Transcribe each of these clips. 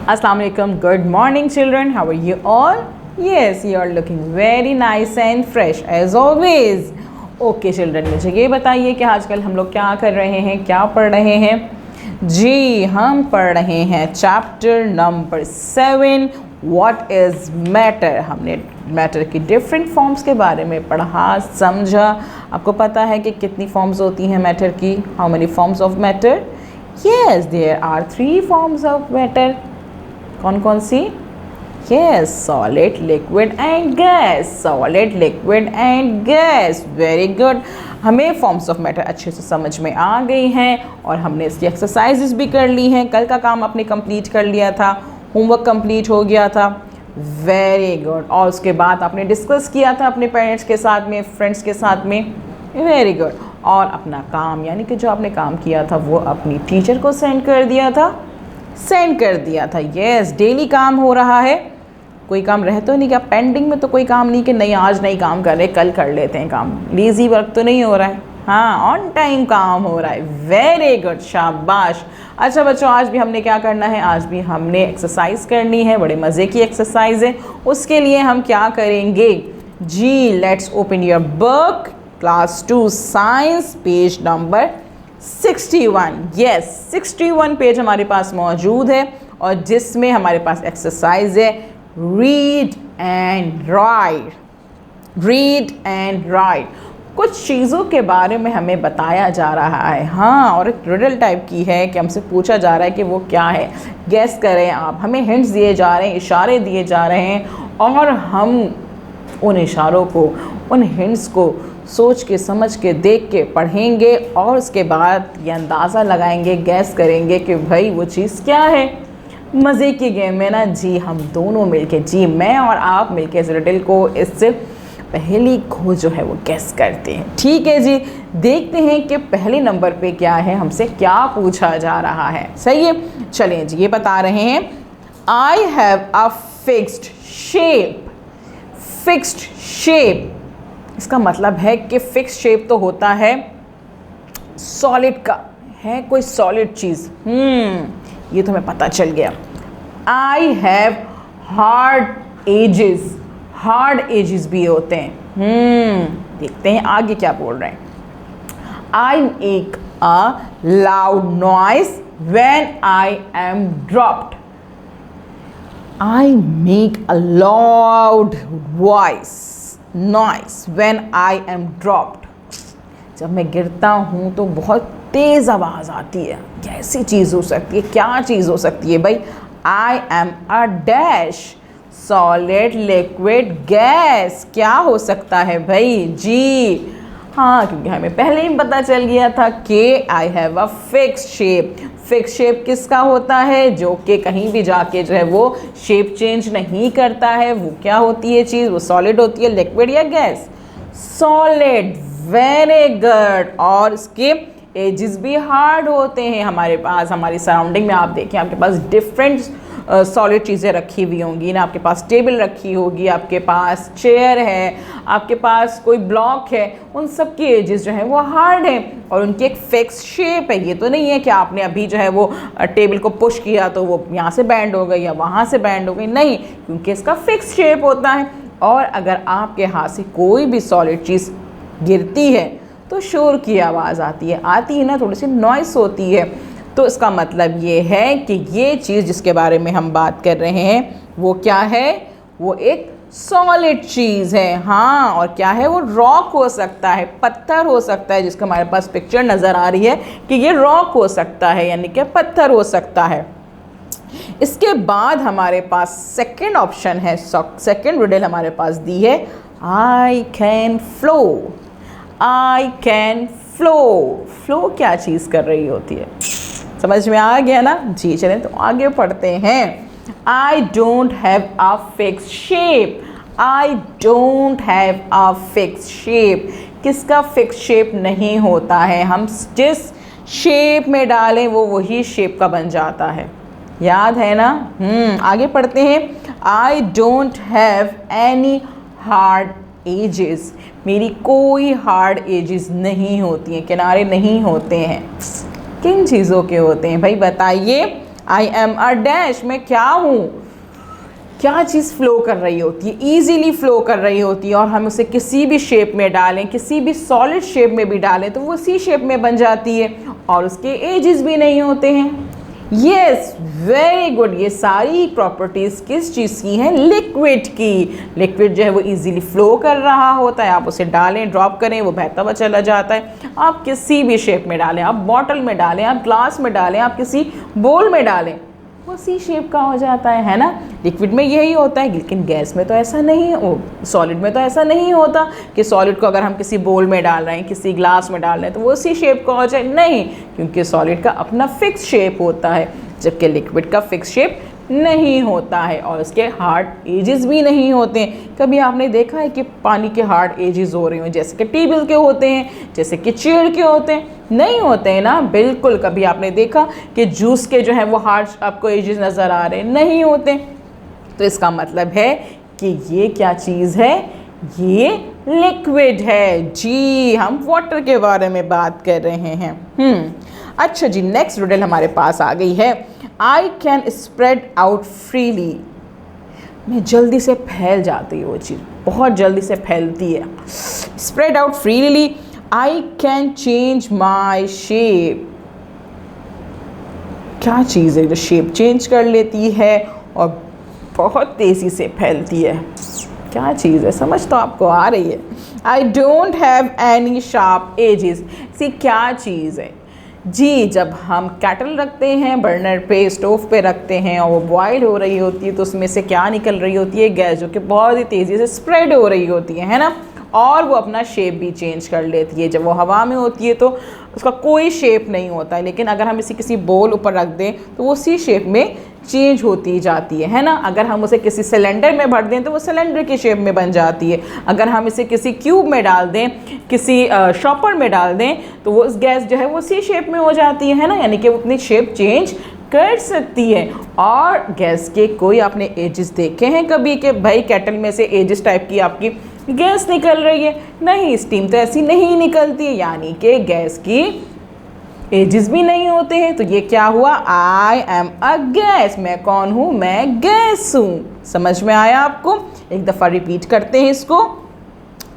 Assalamu alaikum. Good morning, children. How are you all? Yes, you are looking very nice and fresh as always. Okay, children, मुझे ये बताइए कि आजकल हम लोग क्या कर रहे हैं, क्या पढ़ रहे हैं? जी, हम पढ़ रहे हैं chapter number 7 what is matter. हमने मैटर की डिफरेंट फॉर्म्स के बारे में पढ़ा, समझा। आपको पता है कि कितनी फॉर्म्स होती हैं मैटर की? How many forms of matter? Yes, there are 3 forms of matter. कौन कौन सी? Yes, solid, liquid and gas. Solid, liquid and gas. Very good. हमें फॉर्म्स ऑफ मैटर अच्छे से समझ में आ गई हैं और हमने इसकी एक्सरसाइजेस भी कर ली हैं। कल का काम आपने कंप्लीट कर लिया था, होमवर्क कंप्लीट हो गया था। Very good. और उसके बाद आपने डिस्कस किया था अपने पेरेंट्स के साथ में, फ्रेंड्स के साथ में। Very good. और अपना काम यानी कि जो आपने काम किया था वो अपनी टीचर को सेंड कर दिया था। यस, डेली काम हो रहा है। कोई काम रह तो नहीं क्या पेंडिंग में? तो कोई काम नहीं कि नहीं आज नहीं काम कर रहे, कल कर लेते हैं काम। लेज़ी वर्क तो नहीं हो रहा है। हाँ, ऑन टाइम काम हो रहा है। वेरी गुड, शाबाश। अच्छा बच्चों, आज भी हमने क्या करना है? आज भी हमने एक्सरसाइज करनी है। बड़े मज़े की एक्सरसाइज है। उसके लिए हम क्या करेंगे? जी, let's open your book, class 2 science, page number 61। Yes, 61 page हमारे पास मौजूद है और जिसमें हमारे पास एक्सरसाइज है रीड एंड राइट। कुछ चीज़ों के बारे में हमें बताया जा रहा है। हाँ, और एक रिडल टाइप की है कि हमसे पूछा जा रहा है कि वो क्या है। गेस करें आप। हमें हिंट्स दिए जा रहे हैं, इशारे दिए जा रहे हैं और हम उन इशारों को, उन हिंट्स को सोच के, समझ के, देख के पढ़ेंगे और उसके बाद ये अंदाज़ा लगाएंगे, गैस करेंगे कि भाई वो चीज़ क्या है। मज़े की गेम है ना जी। हम दोनों मिलके, जी मैं और आप मिलके इस रिडल को, इससे पहली खोज जो है वो गैस करते हैं। ठीक है जी, देखते हैं कि पहले नंबर पे क्या है, हमसे क्या पूछा जा रहा है। सही है, चलें जी। ये बता रहे हैं आई हैव अ फिक्स्ड शेप। इसका मतलब है कि फिक्स शेप तो होता है सॉलिड का, है कोई सॉलिड चीज़। ये तो हमें पता चल गया। आई हैव हार्ड एजेस भी होते हैं। देखते हैं आगे क्या बोल रहे हैं। आई make a loud noise when I am dropped. I make a loud noise when I am dropped. जब मैं गिरता हूँ तो बहुत तेज़ आवाज़ आती है। कैसी चीज़ हो सकती है? क्या चीज़ हो सकती है भाई? आई am a dash, solid, liquid, gas. क्या हो सकता है भाई? जी हाँ, क्योंकि हमें पहले ही पता चल गया था कि आई have a fixed shape. Fix shape किसका होता है? जो कि कहीं भी जाके जो है वो शेप चेंज नहीं करता है। वो क्या होती है चीज़? वो सॉलिड होती है, लिक्विड या गैस? सॉलिड। Very good. और इसके एजेस भी हार्ड होते हैं। हमारे पास, हमारी सराउंडिंग में आप देखें, आपके पास डिफरेंट सॉलिड चीज़ें रखी हुई होंगी ना। आपके पास टेबल रखी होगी, आपके पास चेयर है, आपके पास कोई ब्लॉक है। उन सब की एजेस जो है वो हार्ड हैं और उनकी एक फिक्स शेप है। ये तो नहीं है कि आपने अभी जो है वो टेबल को पुश किया तो वो यहाँ से बैंड हो गई या वहाँ से बैंड हो गई। नहीं, क्योंकि इसका फिक्स शेप होता है। और अगर आपके हाथ से कोई भी सॉलिड चीज़ गिरती है तो शोर की आवाज़ आती है ना, थोड़ी सी नॉइस होती है। तो इसका मतलब ये है कि ये चीज़ जिसके बारे में हम बात कर रहे हैं वो क्या है? वो एक सॉलिड चीज़ है। हाँ, और क्या है वो? रॉक हो सकता है, पत्थर हो सकता है, जिसका हमारे पास पिक्चर नज़र आ रही है कि ये रॉक हो सकता है, यानी कि पत्थर हो सकता है। इसके बाद हमारे पास सेकंड ऑप्शन है, सेकंड रिडल हमारे पास दी है आई कैन फ्लो क्या चीज़ कर रही होती है? समझ में आ गया ना जी। चलें तो आगे पढ़ते हैं। I don't have a fixed shape. किसका फिक्स शेप नहीं होता है? हम जिस शेप में डालें वो वही शेप का बन जाता है। याद है ना? आगे पढ़ते हैं। I don't have any hard edges. मेरी कोई हार्ड एजेस नहीं होती हैं, किनारे नहीं होते हैं। किन चीज़ों के होते हैं भाई बताइए? आई एम अ डैश, मैं क्या हूँ, क्या चीज़ फ्लो कर रही होती है, ईजीली फ्लो कर रही होती है, और हम उसे किसी भी शेप में डालें, किसी भी सॉलिड शेप में भी डालें तो वो उसी शेप में बन जाती है, और उसके एजेस भी नहीं होते हैं। Yes, very good. ये सारी प्रॉपर्टीज़ किस चीज़ की हैं? लिक्विड की। लिक्विड जो है वो इजीली फ्लो कर रहा होता है, आप उसे डालें, ड्रॉप करें, वो बहता हुआ चला जाता है। आप किसी भी शेप में डालें, आप बॉटल में डालें, आप ग्लास में डालें, आप किसी बोल में डालें, वो सी शेप का हो जाता है ना। लिक्विड में यही होता है, लेकिन गैस में तो ऐसा नहीं है, सॉलिड में तो ऐसा नहीं होता कि सॉलिड को अगर हम किसी बोल में डाल रहे हैं, किसी ग्लास में डाल रहे हैं तो वो उसी शेप का हो जाए, नहीं, क्योंकि सॉलिड का अपना फिक्स शेप होता है, जबकि लिक्विड का फिक्स शेप नहीं होता है, और उसके हार्ड एजेस भी नहीं होते हैं। कभी आपने देखा है कि पानी के हार्ड एजेस हो रहे हो, जैसे कि टेबल के होते हैं, जैसे कि चेयर के होते हैं? नहीं होते हैं ना, बिल्कुल। कभी आपने देखा कि जूस के जो है वो हार्ड आपको एजेस नज़र आ रहे हैं? नहीं होते। तो इसका मतलब है कि ये क्या चीज़ है? ये लिक्विड है जी। हम वाटर के बारे में बात कर रहे हैं। अच्छा जी, नेक्स्ट रिडल हमारे पास आ गई है। I can spread out freely, मैं जल्दी से फैल जाती है वो चीज़, बहुत जल्दी से फैलती है। Spread out freely, I can change my shape, क्या चीज़ है जो शेप चेंज कर लेती है और बहुत तेज़ी से फैलती है? क्या चीज़ है? समझ तो आपको आ रही है। I don't have any sharp edges, see क्या चीज़ है जी? जब हम कैटल रखते हैं बर्नर पे, स्टोव पे रखते हैं, और वो बॉयल हो रही होती है तो उसमें से क्या निकल रही होती है? गैस, जो कि बहुत ही तेज़ी से स्प्रेड हो रही होती है ना, और वो अपना शेप भी चेंज कर लेती है। जब वो हवा में होती है तो उसका कोई शेप नहीं होता है, लेकिन अगर हम इसे किसी बोल ऊपर रख दें तो वो उसी शेप में चेंज होती जाती है ना। अगर हम उसे किसी सिलेंडर में भर दें तो वो सिलेंडर की शेप में बन जाती है। अगर हम इसे किसी क्यूब में डाल दें, किसी शॉपर में डाल दें, तो वो गैस जो है वो उसी शेप में हो जाती है ना, यानी कि वो अपनी शेप चेंज कर सकती है। और गैस के कोई आपने एजेस देखे हैं कभी कि भाई केटल में से एजेस टाइप की आपकी गैस निकल रही है? नहीं, स्टीम तो ऐसी नहीं निकलती है, यानी कि गैस की एजेस भी नहीं होते हैं। तो ये क्या हुआ? आई एम अ गैस, मैं कौन हूँ? मैं गैस हूँ। समझ में आया आपको? एक दफ़ा रिपीट करते हैं इसको।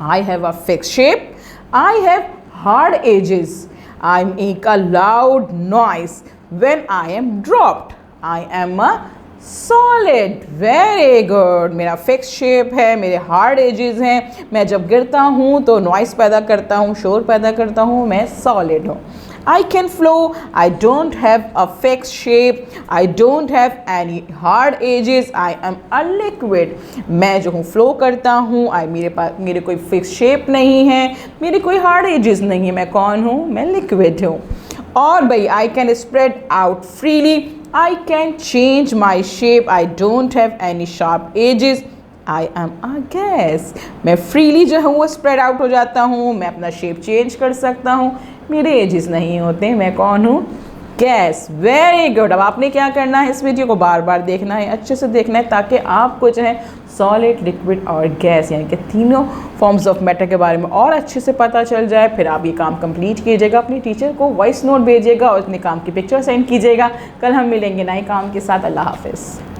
I have a fix shape, I have hard edges, I make a loud noise when I am dropped, I am a solid. Very good. मेरा फिक्स शेप है, मेरे हार्ड एजेस हैं, मैं जब गिरता हूँ तो नॉइस पैदा करता हूँ, शोर पैदा करता हूँ, मैं सॉलिड हूँ। I can flow, I don't have a fixed shape, I don't have any hard edges, I am a liquid। मैं जो हूँ फ्लो करता हूँ, मेरे कोई फिक्स शेप नहीं है, मेरे कोई हार्ड एजेस नहीं है, मैं कौन हूँ? मैं लिक्विड हूँ। और भाई I can spread out freely, I can change my shape, I don't have any sharp edges, I am a gas। मैं फ्रीली जो हूँ वो स्प्रेड आउट हो जाता हूँ, मैं अपना शेप चेंज कर सकता हूँ, मेरे एजेस नहीं होते, मैं कौन हूँ? गैस। Very good. अब आपने क्या करना है? इस वीडियो को बार बार देखना है, अच्छे से देखना है, ताकि आपको जो है सॉलिड, लिक्विड और गैस यानी कि तीनों फॉर्म्स ऑफ मैटर के बारे में और अच्छे से पता चल जाए। फिर आप ये काम कंप्लीट कीजिएगा, अपनी टीचर को वॉइस नोट भेजिएगा और अपने काम की पिक्चर सेंड कीजिएगा। कल हम मिलेंगे नए काम के साथ। अल्लाह हाफिज़।